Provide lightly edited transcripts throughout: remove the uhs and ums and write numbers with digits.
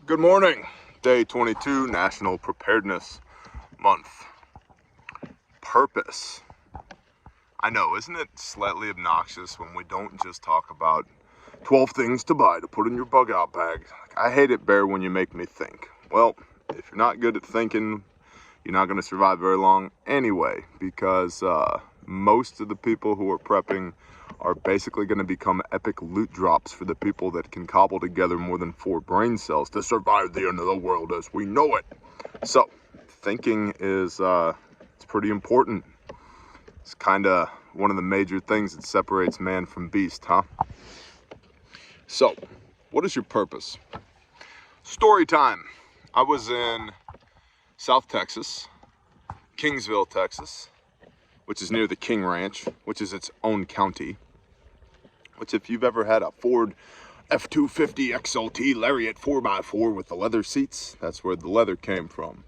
Good morning. Day 22, National Preparedness Month. Purpose. I know, isn't it slightly obnoxious when we don't just talk about 12 things to buy to put in your bug out bag? I hate it, Bear, when you make me think. Well, if you're not good at thinking, you're not going to survive very long anyway, because most of the people who are prepping are basically going to become epic loot drops for the people that can cobble together more than 4 brain cells to survive the end of the world as we know it. So, thinking is it's pretty important. It's kind of one of the major things that separates man from beast, huh? So, what is your purpose? Story time. I was in South Texas, Kingsville, Texas, which is near the King Ranch, which is its own county. Which, if you've ever had a Ford F-250 XLT Lariat 4x4 with the leather seats, that's where the leather came from.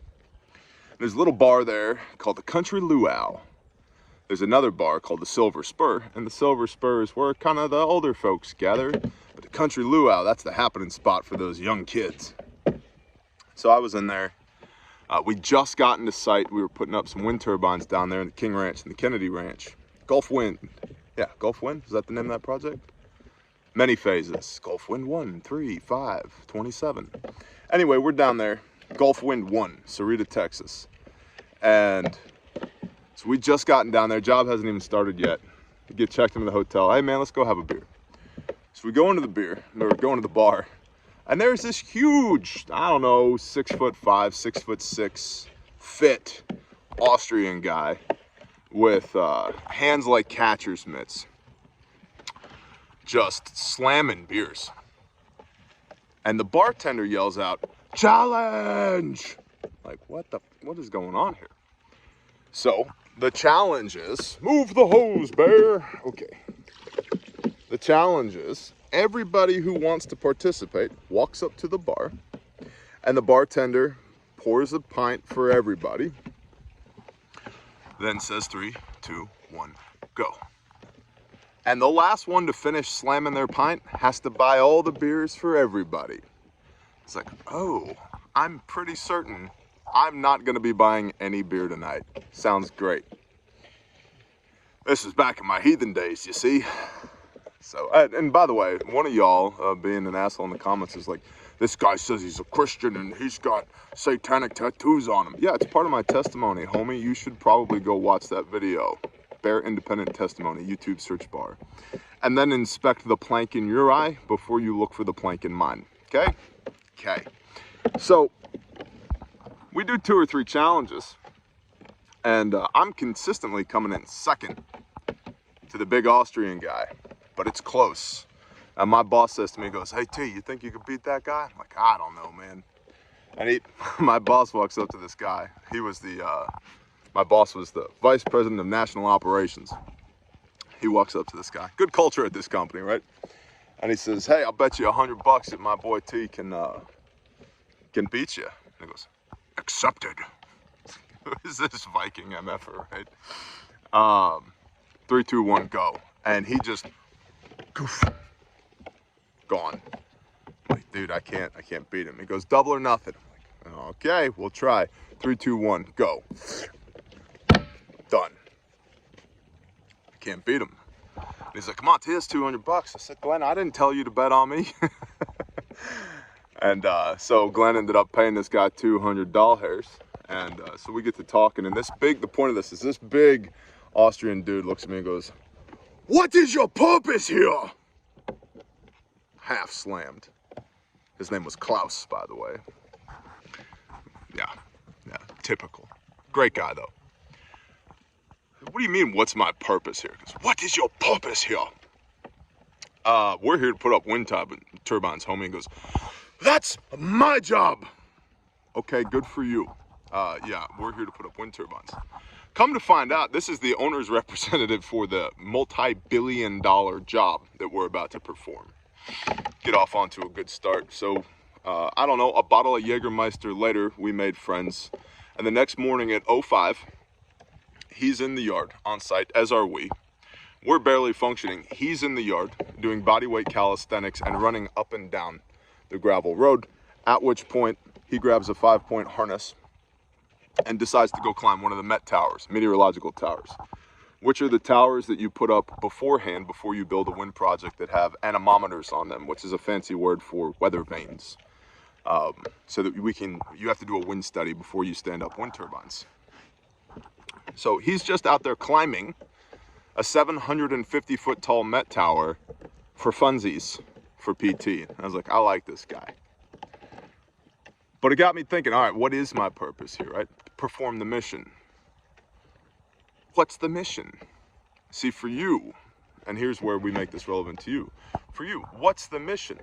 There's a little bar there called the Country Luau. There's another bar called the Silver Spur, and the Silver Spur is where kind of the older folks gather. But the Country Luau, that's the happening spot for those young kids. So I was in there. We just got into sight. We were putting up some wind turbines down there in the King Ranch and the Kennedy Ranch. Gulf Wind. Yeah, Gulf Wind, is that the name of that project? Many phases. Gulf Wind 1, 3, 5, 27. Anyway, we're down there. Gulf Wind 1, Sarita, Texas. And so we just gotten down there. Job hasn't even started yet. We get checked into the hotel. Hey man, let's go have a beer. So we go into the bar. And there's this huge, I don't know, 6'5", 6'6", fit Austrian guy with hands like catcher's mitts, just slamming beers. And the bartender yells out, "Challenge!" Like, what is going on here? So the challenge is, move the hose, Bear. Okay. The challenge is, everybody who wants to participate walks up to the bar, and the bartender pours a pint for everybody. Then says 3, 2, 1, go. And the last one to finish slamming their pint has to buy all the beers for everybody. It's like, oh, I'm pretty certain I'm not going to be buying any beer tonight. Sounds great. This is back in my heathen days, you see. So, and by the way, one of y'all being an asshole in the comments is like, this guy says he's a Christian and he's got satanic tattoos on him. Yeah, it's part of my testimony, homie. You should probably go watch that video. Bear Independent Testimony, YouTube search bar. And then inspect the plank in your eye before you look for the plank in mine. Okay? Okay. So, we do 2 or 3 challenges. And I'm consistently coming in second to the big Austrian guy. But it's close. And my boss says to me, he goes, "Hey T, you think you could beat that guy?" I'm like, "I don't know, man." And my boss walks up to this guy. He was my boss was the vice president of national operations. He walks up to this guy. Good culture at this company, right? And he says, "Hey, I'll bet you $100 that my boy T can beat you." And he goes, "Accepted." Who is this Viking MFer, right? 3, 2, 1, go. And he just, goof, gone. I'm like, dude, I can't beat him. He goes, "Double or nothing." I'm like, okay, we'll try. 3, 2, 1, go. Done. I can't beat him. And he's like, "Come on, T, it's $200. I said, "Glenn, I didn't tell you to bet on me." And so Glenn ended up paying this guy $200. And so we get to talking. And the point of this is this big Austrian dude looks at me and goes, "What is your purpose here?" Half slammed. His name was Klaus, by the way. Yeah, typical. Great guy, though. "What do you mean, what's my purpose here?" He goes, "What is your purpose here?" "We're here to put up wind turbines, homie." He goes, "That's my job." "Okay, good for you. Yeah, we're here to put up wind turbines." Come to find out, this is the owner's representative for the multi-billion-dollar job that we're about to perform. Get off onto a good start. So, I don't know, a bottle of Jägermeister later, we made friends. And the next morning at 05, he's in the yard on site, as are we. We're barely functioning. He's in the yard doing bodyweight calisthenics and running up and down the gravel road. At which point he grabs a 5-point harness and decides to go climb one of the Met towers, meteorological towers, which are the towers that you put up beforehand before you build a wind project that have anemometers on them, which is a fancy word for weather vanes. So that you have to do a wind study before you stand up wind turbines. So he's just out there climbing a 750-foot tall Met tower for funsies, for PT. And I was like, I like this guy. But it got me thinking, all right, what is my purpose here, right? Perform the mission. What's the mission? See, for you, and here's where we make this relevant to you. For you, what's the mission?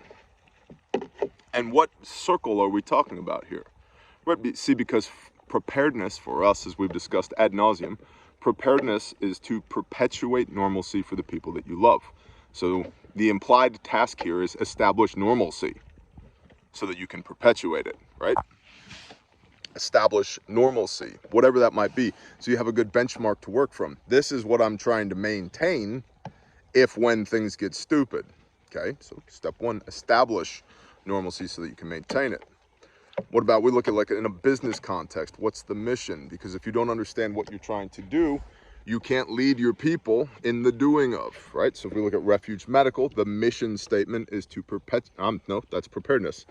And what circle are we talking about here? Right, see, because preparedness for us, as we've discussed ad nauseum, preparedness is to perpetuate normalcy for the people that you love. So the implied task here is establish normalcy so that you can perpetuate it, right? Establish normalcy, whatever that might be, so you have a good benchmark to work from. This is what I'm trying to maintain when things get stupid, okay? So step one, establish normalcy so that you can maintain it. What about, we look at like in a business context, what's the mission? Because if you don't understand what you're trying to do, you can't lead your people in the doing of, right? So if we look at Refuge Medical, the mission statement is to that's preparedness,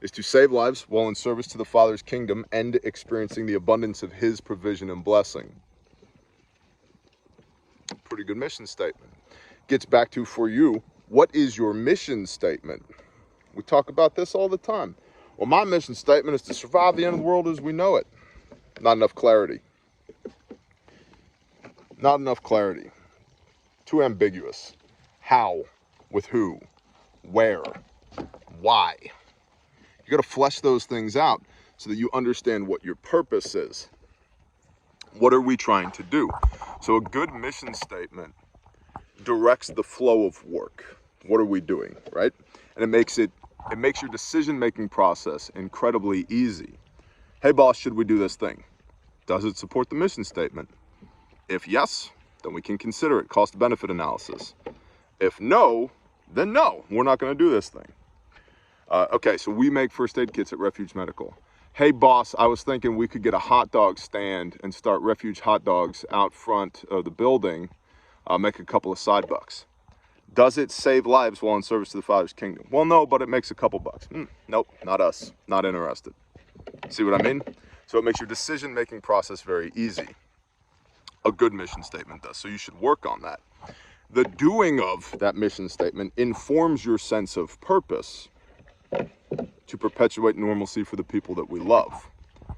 is to save lives while in service to the Father's kingdom and experiencing the abundance of his provision and blessing. Pretty good mission statement. Gets back to, for you, what is your mission statement? We talk about this all the time. Well, my mission statement is to survive the end of the world as we know it. Not enough clarity. Not enough clarity. Too ambiguous. How? With who? Where? Why? You got to flesh those things out so that you understand what your purpose is. What are we trying to do? So a good mission statement directs the flow of work. What are we doing, right? And it makes your decision-making process incredibly easy. Hey boss, should we do this thing? Does it support the mission statement? If yes, then we can consider it, cost-benefit analysis. If no, then no, we're not going to do this thing. Okay, so we make first aid kits at Refuge Medical. Hey boss, I was thinking we could get a hot dog stand and start Refuge hot dogs out front of the building, make a couple of side bucks. Does it save lives while in service to the Father's kingdom? Well, no, but it makes a couple bucks. Nope, not us, not interested. See what I mean? So it makes your decision-making process very easy. A good mission statement does, so you should work on that. The doing of that mission statement informs your sense of purpose to perpetuate normalcy for the people that we love.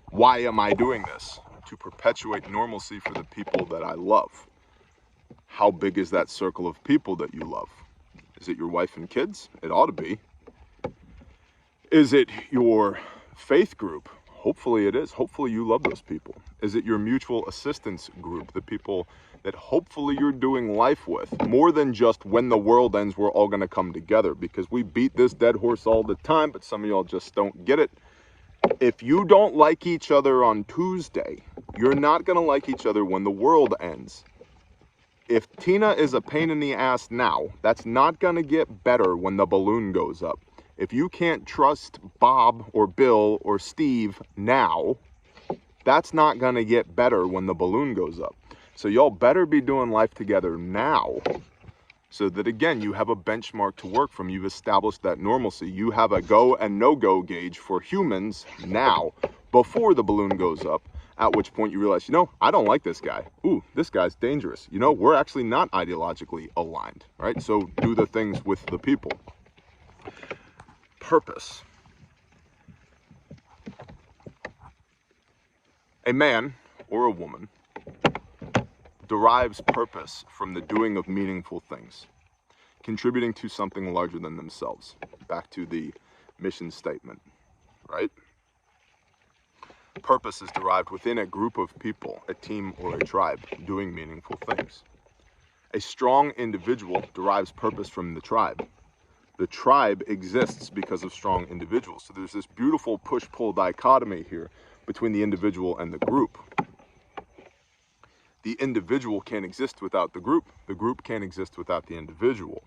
Why am I doing this? To perpetuate normalcy for the people that I love. How big is that circle of people that you love? Is it your wife and kids? It ought to be. Is it your faith group? Hopefully it is. Hopefully you love those people. Is it your mutual assistance group? The people that hopefully you're doing life with, more than just when the world ends, we're all going to come together, because we beat this dead horse all the time, but some of y'all just don't get it. If you don't like each other on Tuesday, you're not going to like each other when the world ends. If Tina is a pain in the ass now, that's not going to get better when the balloon goes up. If you can't trust Bob or Bill or Steve now, that's not going to get better when the balloon goes up. So y'all better be doing life together now, so that, again, you have a benchmark to work from. You've established that normalcy. You have a go and no-go gauge for humans now, before the balloon goes up, at which point you realize, I don't like this guy. Ooh, this guy's dangerous. We're actually not ideologically aligned, right? So do the things with the people. Purpose. A man or a woman derives purpose from the doing of meaningful things, contributing to something larger than themselves. Back to the mission statement, right? Purpose is derived within a group of people, a team or a tribe, doing meaningful things. A strong individual derives purpose from the tribe. The tribe exists because of strong individuals. So there's this beautiful push-pull dichotomy here between the individual and the group. The individual can't exist without the group. The group can't exist without the individual.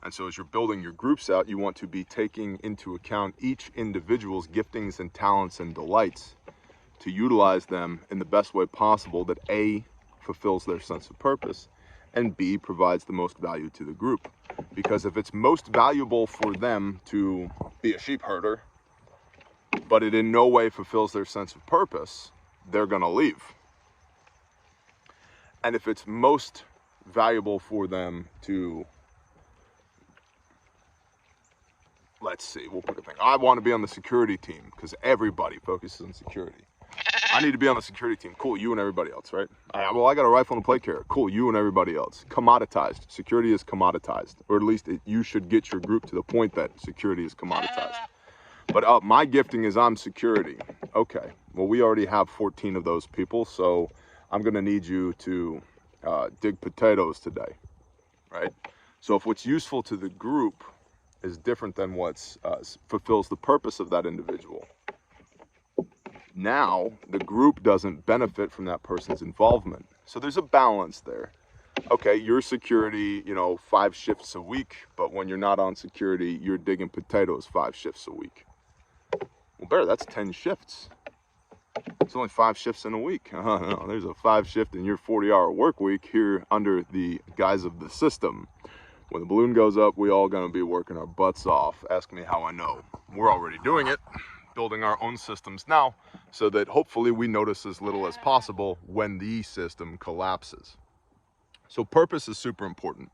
And so as you're building your groups out, you want to be taking into account each individual's giftings and talents and delights to utilize them in the best way possible that A, fulfills their sense of purpose, and B, provides the most value to the group. Because if it's most valuable for them to be a sheep herder, but it in no way fulfills their sense of purpose, they're gonna leave. And if it's most valuable for them to, let's see, we'll put a thing. I want to be on the security team because everybody focuses on security. I need to be on the security team. Cool, you and everybody else, right? Well, I got a rifle and a plate carrier. Cool, you and everybody else. Commoditized. Security is commoditized. Or at least you should get your group to the point that security is commoditized. But my gifting is I'm security. Okay, well, we already have 14 of those people, so I'm going to need you to dig potatoes today, right? So if what's useful to the group is different than what fulfills the purpose of that individual, now the group doesn't benefit from that person's involvement. So there's a balance there. Okay, you're security, 5 shifts a week, but when you're not on security, you're digging potatoes 5 shifts a week. Well, Bear, that's 10 shifts. It's only 5 shifts in a week. No, there's a 5 shift in your 40-hour work week here under the guise of the system. When the balloon goes up, we all gonna be working our butts off. Ask me how I know. We're already doing it, building our own systems now, so that hopefully we notice as little as possible when the system collapses. So purpose is super important.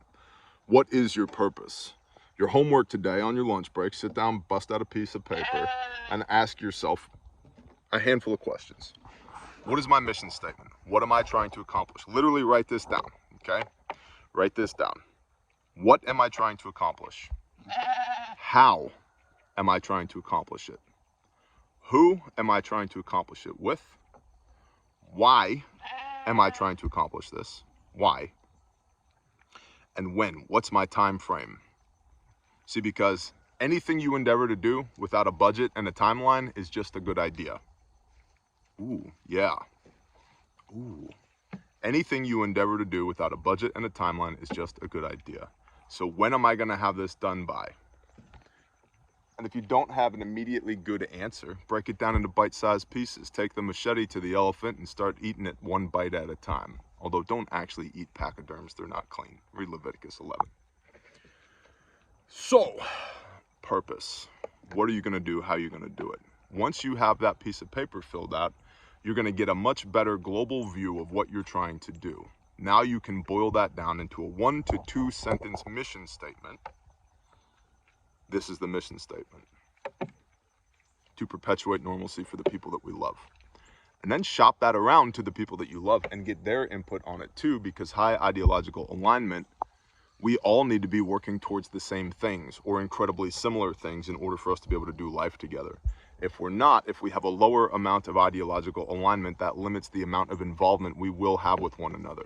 What is your purpose? Your homework today on your lunch break, sit down, bust out a piece of paper, and ask yourself a handful of questions. What is my mission statement? What am I trying to accomplish? Literally write this down, okay? Write this down. What am I trying to accomplish? How am I trying to accomplish it? Who am I trying to accomplish it with? Why am I trying to accomplish this? Why? And when? What's my time frame? See, because anything you endeavor to do without a budget and a timeline is just a good idea. Ooh, yeah. Ooh. Anything you endeavor to do without a budget and a timeline is just a good idea. So when am I going to have this done by? And if you don't have an immediately good answer, break it down into bite-sized pieces. Take the machete to the elephant and start eating it one bite at a time. Although don't actually eat pachyderms, they're not clean. Read Leviticus 11. So, purpose. What are you going to do? How are you going to do it? Once you have that piece of paper filled out, you're going to get a much better global view of what you're trying to do. Now you can boil that down into a 1 to 2 sentence mission statement. This is the mission statement. To perpetuate normalcy for the people that we love. And then shop that around to the people that you love and get their input on it too, because high ideological alignment, we all need to be working towards the same things or incredibly similar things in order for us to be able to do life together. If we're not, if we have a lower amount of ideological alignment, that limits the amount of involvement we will have with one another.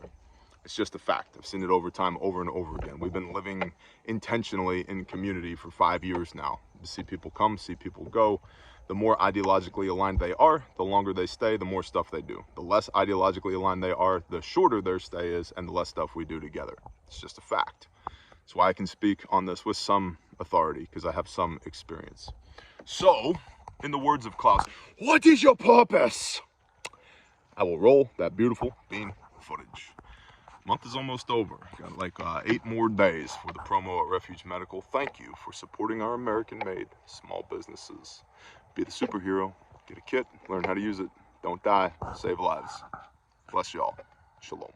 It's just a fact. I've seen it over time, over and over again. We've been living intentionally in community for 5 years now. To see people come, see people go. The more ideologically aligned they are, the longer they stay, the more stuff they do. The less ideologically aligned they are, the shorter their stay is, and the less stuff we do together. It's just a fact. That's why I can speak on this with some authority, because I have some experience. So, in the words of Klaus, what is your purpose? I will roll that beautiful bean footage. Month is almost over. Got like 8 more days for the promo at Refuge Medical. Thank you for supporting our American-made small businesses. Be the superhero. Get a kit. Learn how to use it. Don't die. Save lives. Bless y'all. Shalom.